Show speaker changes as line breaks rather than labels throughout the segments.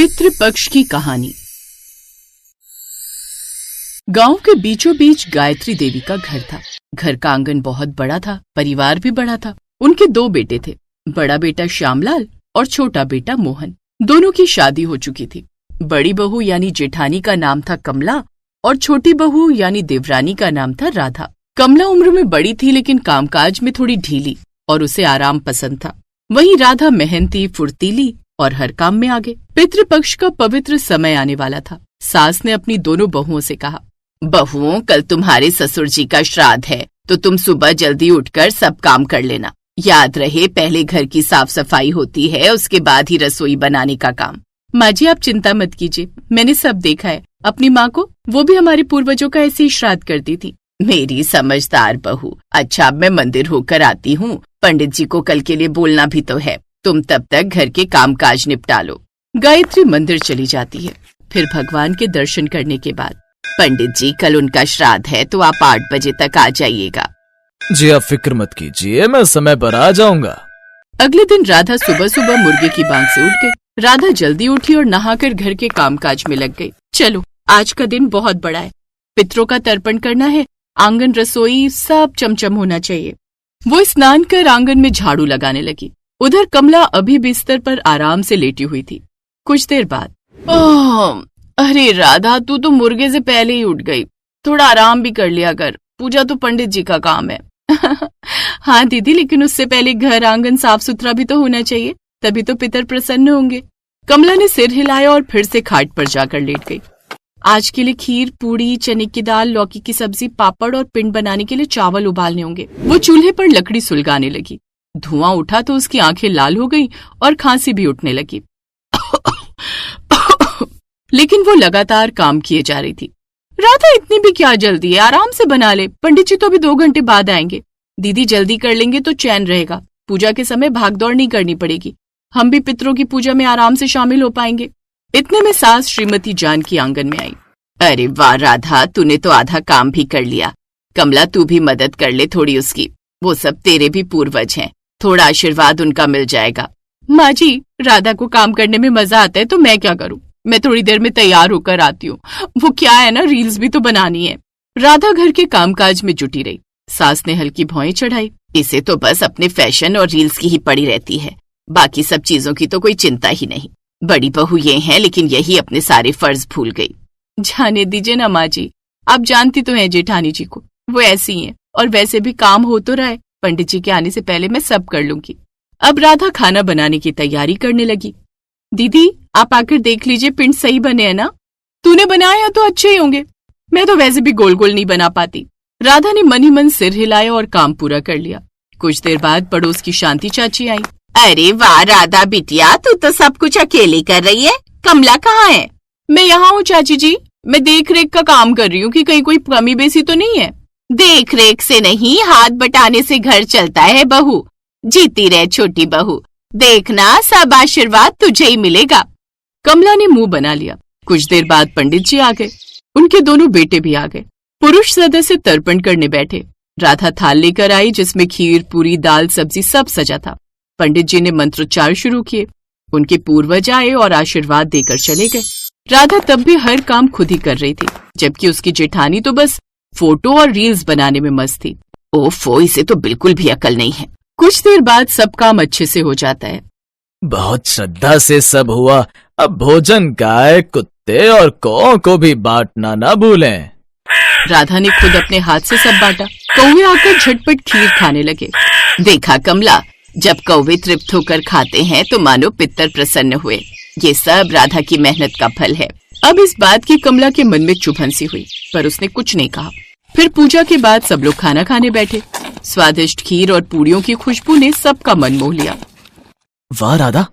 पितृपक्ष की कहानी। गांव के बीचों बीच गायत्री देवी का घर था। घर का आंगन बहुत बड़ा था, परिवार भी बड़ा था। उनके 2 बेटे थे, बड़ा बेटा श्यामलाल और छोटा बेटा मोहन। दोनों की शादी हो चुकी थी। बड़ी बहू यानी जेठानी का नाम था कमला और छोटी बहू यानी देवरानी का नाम था राधा। कमला उम्र में बड़ी थी लेकिन कामकाज में थोड़ी ढीली और उसे आराम पसंद था। वहीं राधा मेहनती, फुर्तीली और हर काम में आगे। पितृपक्ष का पवित्र समय आने वाला था। सास ने अपनी दोनों बहुओं से कहा, बहुओं, कल तुम्हारे ससुर जी का श्राद्ध है तो तुम सुबह जल्दी उठकर सब काम कर लेना। याद रहे, पहले घर की साफ सफाई होती है, उसके बाद ही रसोई बनाने का काम। माँ जी, आप चिंता मत कीजिए, मैंने सब देखा है। अपनी माँ को, वो भी हमारे पूर्वजों का ऐसे ही श्राद्ध करती थी। मेरी समझदार बहू। अच्छा, अब मैं मंदिर होकर आती हूँ। पंडित जी को कल के लिए बोलना भी तो है। तुम तब तक घर के कामकाज निपटा लो। गायत्री मंदिर चली जाती है। फिर भगवान के दर्शन करने के बाद, पंडित जी, कल उनका श्राद्ध है तो आप 8 बजे तक आ जाइएगा।
जी आप फिक्र मत कीजिए, मैं समय पर आ जाऊंगा।
अगले दिन राधा सुबह सुबह मुर्गे की बांग से उठ गई। राधा जल्दी उठी और नहाकर घर के कामकाज में लग गई। चलो, आज का दिन बहुत बड़ा है। पितरों का तर्पण करना है, आंगन, रसोई सब चमचम होना चाहिए। वो स्नान कर आंगन में झाड़ू लगाने लगी। उधर कमला अभी बिस्तर पर आराम से लेटी हुई थी। कुछ देर बाद, अरे राधा, तू तो मुर्गे से पहले ही उठ गई। थोड़ा आराम भी कर लिया कर, पूजा तो पंडित जी का काम है। हाँ दीदी, लेकिन उससे पहले घर आंगन साफ सुथरा भी तो होना चाहिए, तभी तो पितर प्रसन्न होंगे। कमला ने सिर हिलाया और फिर से खाट पर जाकर लेट गई। आज के लिए खीर, पूड़ी, चने की दाल, लौकी की सब्जी, पापड़ और पिंड बनाने के लिए चावल उबालने होंगे। वो चूल्हे पर लकड़ी सुलगाने लगी। धुआं उठा तो उसकी आंखें लाल हो गईं और खांसी भी उठने लगी। लेकिन वो लगातार काम किए जा रही थी। राधा, इतनी भी क्या जल्दी है, आराम से बना ले। पंडित जी तो अभी 2 घंटे बाद आएंगे। दीदी जल्दी कर लेंगे तो चैन रहेगा। पूजा के समय भागदौड़ नहीं करनी पड़ेगी। हम भी पितरों की पूजा में आराम से शामिल हो पाएंगे। इतने में सास श्रीमती जानकी आंगन में आई। अरे वाह राधा, तूने तो आधा काम भी कर लिया। कमला, तू भी मदद कर ले थोड़ी उसकी। वो सब तेरे भी पूर्वज हैं, थोड़ा आशीर्वाद उनका मिल जाएगा। माँ जी, राधा को काम करने में मजा आता है तो मैं क्या करूँ। मैं थोड़ी देर में तैयार होकर आती हूँ। वो क्या है ना, रील्स भी तो बनानी है। राधा घर के कामकाज में जुटी रही। सास ने हल्की भौएं चढ़ाई। इसे तो बस अपने फैशन और रील्स की ही पड़ी रहती है, बाकी सब चीजों की तो कोई चिंता ही नहीं। बड़ी बहू ये है, लेकिन यही अपने सारे फर्ज भूल गई। जाने दीजिए ना माँ जी, आप जानती तो हैं जेठानी जी को, वो ऐसी हैं। और वैसे भी काम हो तो रहा है, पंडित जी के आने से पहले मैं सब कर लूंगी। अब राधा खाना बनाने की तैयारी करने लगी। दीदी, आप आकर देख लीजिए, पिंड सही बने हैं ना। तूने बनाया तो अच्छे ही होंगे, मैं तो वैसे भी गोल गोल नहीं बना पाती। राधा ने मन ही मन सिर हिलाया और काम पूरा कर लिया। कुछ देर बाद पड़ोस की शांति चाची आई।
अरे वाह राधा बिटिया, तू तो सब कुछ अकेली कर रही है। कमला कहाँ है?
मैं यहाँ हूँ चाची जी, मैं देख रेख का काम कर रही हूँ कि कहीं कोई कमी बेसी तो नहीं है।
देख रेख से नहीं, हाथ बटाने से घर चलता है बहू। जीती रहे छोटी बहू, देखना सब आशीर्वाद तुझे ही मिलेगा।
कमला ने मुंह बना लिया। कुछ देर बाद पंडित जी आ गए। उनके दोनों बेटे भी आ गए। पुरुष सदस्य तर्पण करने बैठे। राधा थाल लेकर आई जिसमें खीर, पूरी, दाल, सब्जी सब सजा था। पंडित जी ने मंत्रोच्चार शुरू किए। उनके पूर्वज आए और आशीर्वाद देकर चले गए। राधा तब भी हर काम खुद ही कर रही थी, जबकि उसकी जेठानी तो बस फोटो और रील्स बनाने में मस्त थी।
ओफो, इसे तो बिल्कुल भी अकल नहीं है।
कुछ देर बाद सब काम अच्छे से हो जाता है।
बहुत श्रद्धा से सब हुआ। अब भोजन गाय, कुत्ते और कौओं को भी बांटना ना भूलें।
राधा ने खुद अपने हाथ से सब बांटा। कौवे आकर झटपट खीर खाने लगे।
देखा कमला, जब कौवे तृप्त होकर खाते हैं तो मानो पितर प्रसन्न हुए। ये सब राधा की मेहनत का फल है।
अब इस बात की कमला के मन में चुभन सी हुई, पर उसने कुछ नहीं कहा। फिर पूजा के बाद सब लोग खाना खाने बैठे। स्वादिष्ट खीर और पूड़ियों की खुशबू ने सबका मन मोह लिया।
वाह राधा,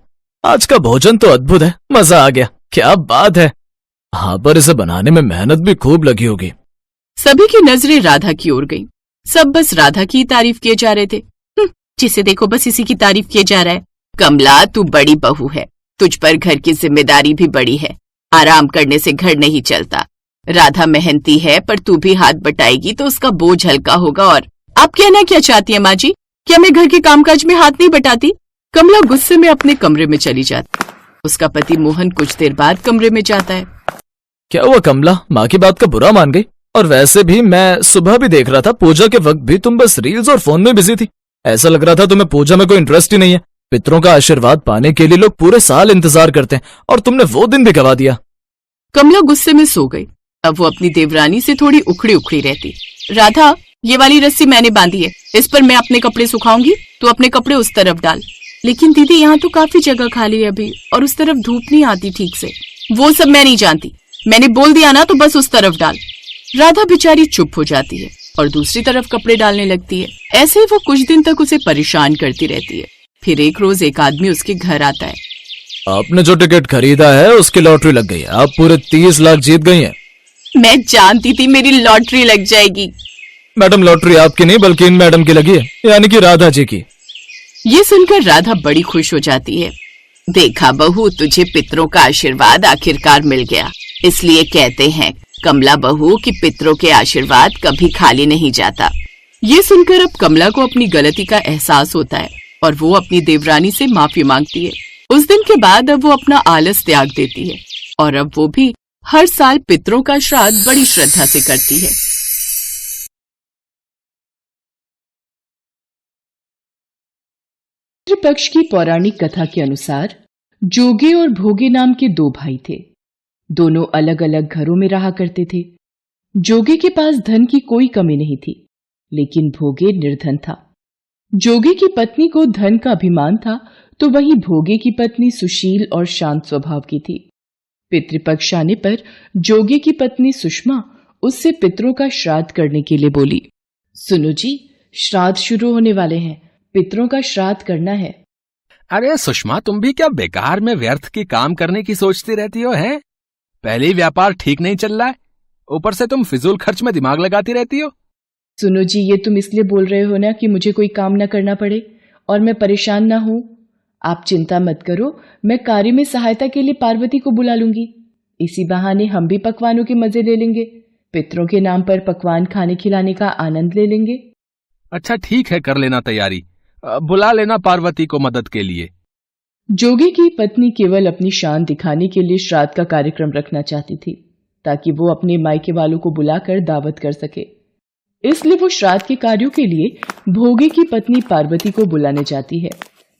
आज का भोजन तो अद्भुत है, मजा आ गया। क्या बात है। हाँ, पर इसे बनाने में मेहनत भी खूब लगी होगी।
सभी की नजरें राधा की ओर गईं। सब बस राधा की तारीफ किए जा रहे थे। जिसे देखो बस इसी की तारीफ किए जा रहा है।
कमला, तू बड़ी बहू है, तुझ पर घर की जिम्मेदारी भी बड़ी है। आराम करने से घर नहीं चलता। राधा मेहनती है, पर तू भी हाथ बटाएगी तो उसका बोझ हल्का होगा। और
आप कहना क्या चाहती है माँ जी? क्या मैं घर के कामकाज में हाथ नहीं बटाती? कमला गुस्से में अपने कमरे में चली जाती।
उसका पति मोहन कुछ देर बाद कमरे में जाता है।
क्या हुआ कमला, माँ की बात का बुरा मान गई? और वैसे भी मैं सुबह भी देख रहा था, पूजा के वक्त भी तुम बस रील्स और फोन में बिजी थी। ऐसा लग रहा था तुम्हें पूजा में कोई इंटरेस्ट ही नहीं है। पितरों का आशीर्वाद पाने के लिए लोग पूरे साल इंतजार करते हैं और तुमने वो दिन भी गवा दिया।
कमला गुस्से में सो गई। अब वो अपनी देवरानी से थोड़ी उखड़ी उखड़ी रहती। राधा, ये वाली रस्सी मैंने बांधी है, इस पर मैं अपने कपड़े सुखाऊंगी, तू अपने कपड़े उस तरफ डाल। लेकिन दीदी, यहाँ तो काफी जगह खाली है अभी, और उस तरफ धूप नहीं आती ठीक से। वो सब मैं नहीं जानती, मैंने बोल दिया ना, तो बस उस तरफ डाल। राधा बेचारी चुप हो जाती है और दूसरी तरफ कपड़े डालने लगती है। ऐसे ही वो कुछ दिन तक उसे परेशान करती रहती है। फिर एक रोज एक आदमी उसके घर आता है।
आपने जो टिकट खरीदा है उसकी लॉटरी लग गई है, आप पूरे 30 लाख जीत गई हैं।
मैं जानती थी मेरी लॉटरी लग जाएगी।
मैडम, लॉटरी आपकी नहीं बल्कि इन मैडम की लगी है, यानी कि राधा जी की।
ये सुनकर राधा बड़ी खुश हो जाती है। देखा बहू, तुझे पितरों का आशीर्वाद आखिरकार मिल गया। इसलिए कहते हैं कमला बहू कि पितरों के आशीर्वाद कभी खाली नहीं जाता। ये सुनकर अब कमला को अपनी गलती का एहसास होता है और वो अपनी देवरानी से माफी मांगती है। उस दिन के बाद अब वो अपना आलस त्याग देती है और अब वो भी हर साल पितरों का श्राद्ध बड़ी श्रद्धा से करती है।
पितृपक्ष की पौराणिक कथा के अनुसार जोगे और भोगे नाम के दो भाई थे। दोनों अलग अलग घरों में रहा करते थे। जोगे के पास धन की कोई कमी नहीं थी, लेकिन भोगे निर्धन था। जोगे की पत्नी को धन का अभिमान था, तो वहीं भोगे की पत्नी सुशील और शांत स्वभाव की थी। पितृपक्ष आने पर जोगे की पत्नी सुषमा उससे पितरों का श्राद्ध करने के लिए बोली। सुनो जी, श्राद्ध शुरू होने वाले हैं, पितरों का श्राद्ध करना है।
अरे सुषमा, तुम भी क्या बेकार में व्यर्थ की काम करने की सोचती रहती हो? हैं? पहले ही व्यापार ठीक नहीं चल रहा है, ऊपर से तुम फिजूल खर्च में दिमाग लगाती रहती हो।
सुनो जी, ये तुम इसलिए बोल रहे हो ना कि मुझे कोई काम ना करना पड़े और मैं परेशान ना हूं। आप चिंता मत करो, मैं कार्य में सहायता के लिए पार्वती को बुला लूंगी। इसी बहाने हम भी पकवानों के मजे ले लेंगे। पितरों के नाम पर पकवान खाने खिलाने का आनंद ले लेंगे।
अच्छा ठीक है, कर लेना तैयारी, बुला लेना पार्वती को मदद के लिए।
जोगे की पत्नी केवल अपनी शान दिखाने के लिए श्राद्ध का कार्यक्रम रखना चाहती थी, ताकि वो अपने मायके वालों को बुलाकर दावत कर सके। इसलिए वो श्राद्ध के कार्यों के लिए भोगे की पत्नी पार्वती को बुलाने जाती है।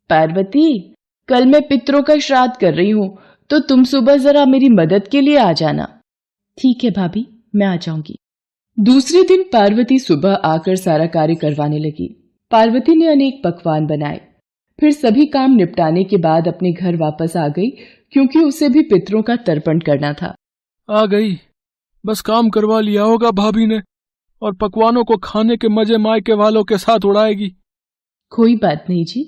पार्वती, कल मैं पितरों का श्राद्ध कर रही हूँ, तो तुम सुबह जरा मेरी मदद के लिए आ जाना। ठीक है भाभी, मैं आ जाऊंगी। दूसरे दिन पार्वती सुबह आकर सारा कार्य करवाने लगी। पार्वती ने अनेक पकवान बनाए, फिर सभी काम निपटाने के बाद अपने घर वापस आ गई, क्योंकि उसे भी पितरों का तर्पण करना था।
आ गई, बस काम करवा लिया होगा भाभी ने, और पकवानों को खाने के मजे मायके वालों के साथ उड़ाएगी।
कोई बात नहीं जी,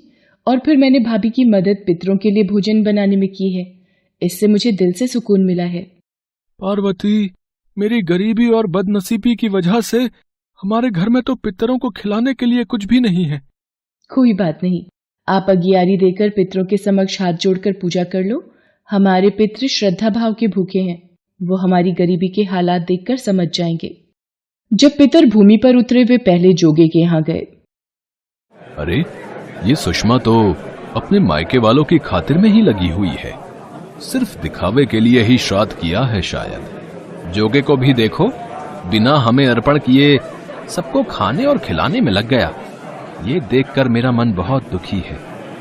और फिर मैंने भाभी की मदद पितरों के लिए भोजन बनाने में की है, इससे मुझे दिल से सुकून मिला है।
पार्वती, मेरी गरीबी और बदनसीबी की वजह से हमारे घर में तो पितरों को खिलाने के लिए कुछ भी नहीं है।
कोई बात नहीं, आप अगियारी देकर पितरों के समक्ष हाथ जोड़कर पूजा कर लो। हमारे पितृ श्रद्धा भाव के भूखे हैं, वो हमारी गरीबी के हालात देखकर समझ जाएंगे। जब पितर भूमि पर उतरे वे पहले जोगे के यहाँ गए।
अरे, ये सुषमा तो अपने मायके वालों की खातिर में ही लगी हुई है, सिर्फ दिखावे के लिए ही श्राद्ध किया है शायद। जोगे को भी देखो, बिना हमें अर्पण किए सबको खाने और खिलाने में लग गया। ये देखकर मेरा मन बहुत दुखी है।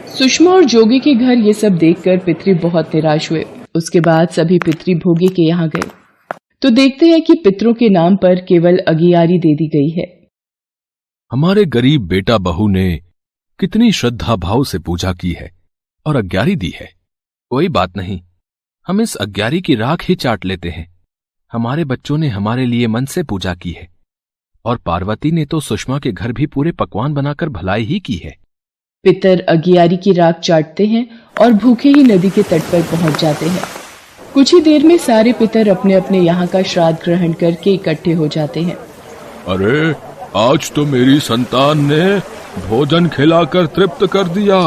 सुषमा और जोगे के घर ये सब देखकर पितरी बहुत निराश हुए। उसके बाद सभी पितरी भोगे के यहाँ गए, तो देखते हैं कि पितरों के नाम पर केवल अगियारी दे दी गई है।
हमारे गरीब बेटा बहू ने कितनी श्रद्धा भाव से पूजा की है और अग्यारी दी है। कोई बात नहीं, हम इस अग्यारी की राख ही चाट लेते हैं। हमारे बच्चों ने हमारे लिए मन से पूजा की है, और पार्वती ने तो सुषमा के घर भी पूरे पकवान बनाकर भलाई ही की है।
पितर अगियारी की राख चाटते हैं और भूखे ही नदी के तट पर पहुंच जाते हैं। कुछ ही देर में सारे पितर अपने अपने यहाँ का श्राद्ध ग्रहण करके इकट्ठे हो जाते हैं।
अरे, आज तो मेरी संतान ने भोजन खिलाकर तृप्त कर दिया।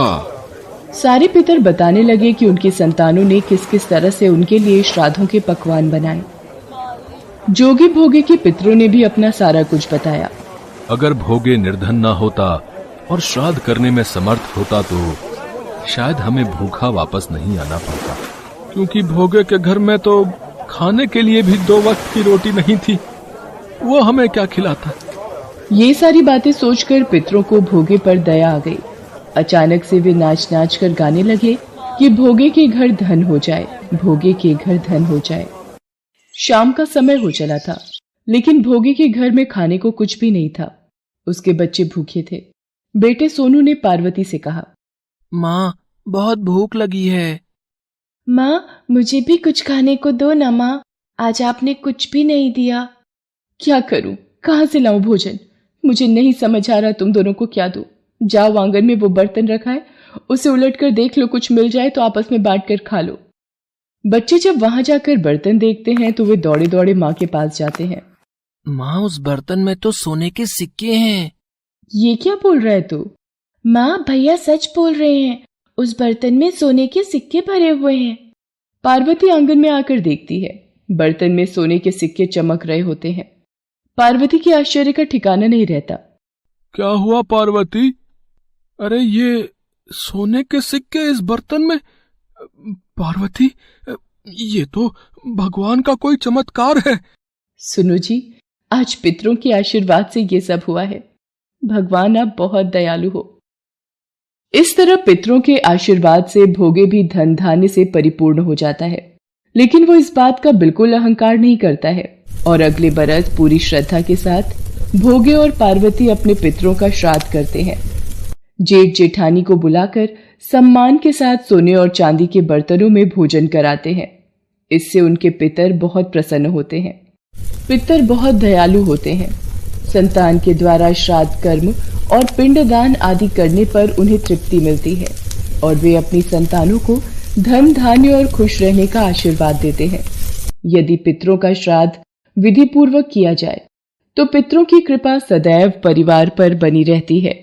सारे पितर बताने लगे कि उनकी संतानों ने किस किस तरह से उनके लिए श्राद्धों के पकवान बनाए। जोगी भोगे के पितरों ने भी अपना सारा कुछ बताया।
अगर भोगे निर्धन न होता और श्राद्ध करने में समर्थ होता तो शायद हमें भूखा वापस नहीं आना पड़ता। क्योंकि भोगे के घर में तो खाने के लिए भी 2 वक्त की रोटी नहीं थी, वो हमें क्या खिलाता।
ये सारी बातें सोचकर पितरों को भोगे पर दया आ गई। अचानक से वे नाच नाच कर गाने लगे कि भोगे के घर धन हो जाए, भोगे के घर धन हो जाए। शाम का समय हो चला था, लेकिन भोगे के घर में खाने को कुछ भी नहीं था। उसके बच्चे भूखे थे। बेटे सोनू ने पार्वती से कहा,
माँ, बहुत भूख लगी है।
माँ, मुझे भी कुछ खाने को दो ना माँ, आज आपने कुछ भी नहीं दिया। क्या करूं, कहाँ से लाऊं भोजन? मुझे नहीं समझ आ रहा तुम दोनों को क्या दूं। जाओ, आंगन में वो बर्तन रखा है, उसे उलट कर देख लो, कुछ मिल जाए तो आपस में बांट कर खा लो। बच्चे जब वहां जाकर बर्तन देखते हैं तो वे दौड़े दौड़े माँ के पास जाते हैं।
माँ, उस बर्तन में तो सोने के सिक्के हैं।
ये क्या बोल रहा है तू? माँ, भैया सच बोल रहे हैं, उस बर्तन में सोने के सिक्के भरे हुए हैं। पार्वती आंगन में आकर देखती है, बर्तन में सोने के सिक्के चमक रहे होते हैं। पार्वती के आश्चर्य का ठिकाना नहीं रहता।
क्या हुआ पार्वती? अरे ये सोने के सिक्के इस बर्तन में? पार्वती, ये तो भगवान का कोई चमत्कार है।
सुनो जी, आज पितरों के आशीर्वाद से ये सब हुआ है। भगवान आप बहुत दयालु हो। इस तरह पितरों के आशीर्वाद से भोगे भी धन धान्य से परिपूर्ण हो जाता है, लेकिन वो इस बात का बिल्कुल अहंकार नहीं करता है और अगले बरस पूरी श्रद्धा के साथ भोगे और पार्वती अपने पितरों का श्राद्ध करते हैं। जेठ जेठानी को बुलाकर सम्मान के साथ सोने और चांदी के बर्तनों में भोजन कराते हैं। इससे उनके पितर बहुत प्रसन्न होते हैं। पितर बहुत दयालु होते हैं। संतान के द्वारा श्राद्ध कर्म और पिंडदान आदि करने पर उन्हें तृप्ति मिलती है और वे अपनी संतानों को धन धान्य और खुश रहने का आशीर्वाद देते हैं। यदि पितरों का श्राद्ध विधि पूर्वक किया जाए तो पितरों की कृपा सदैव परिवार पर बनी रहती है।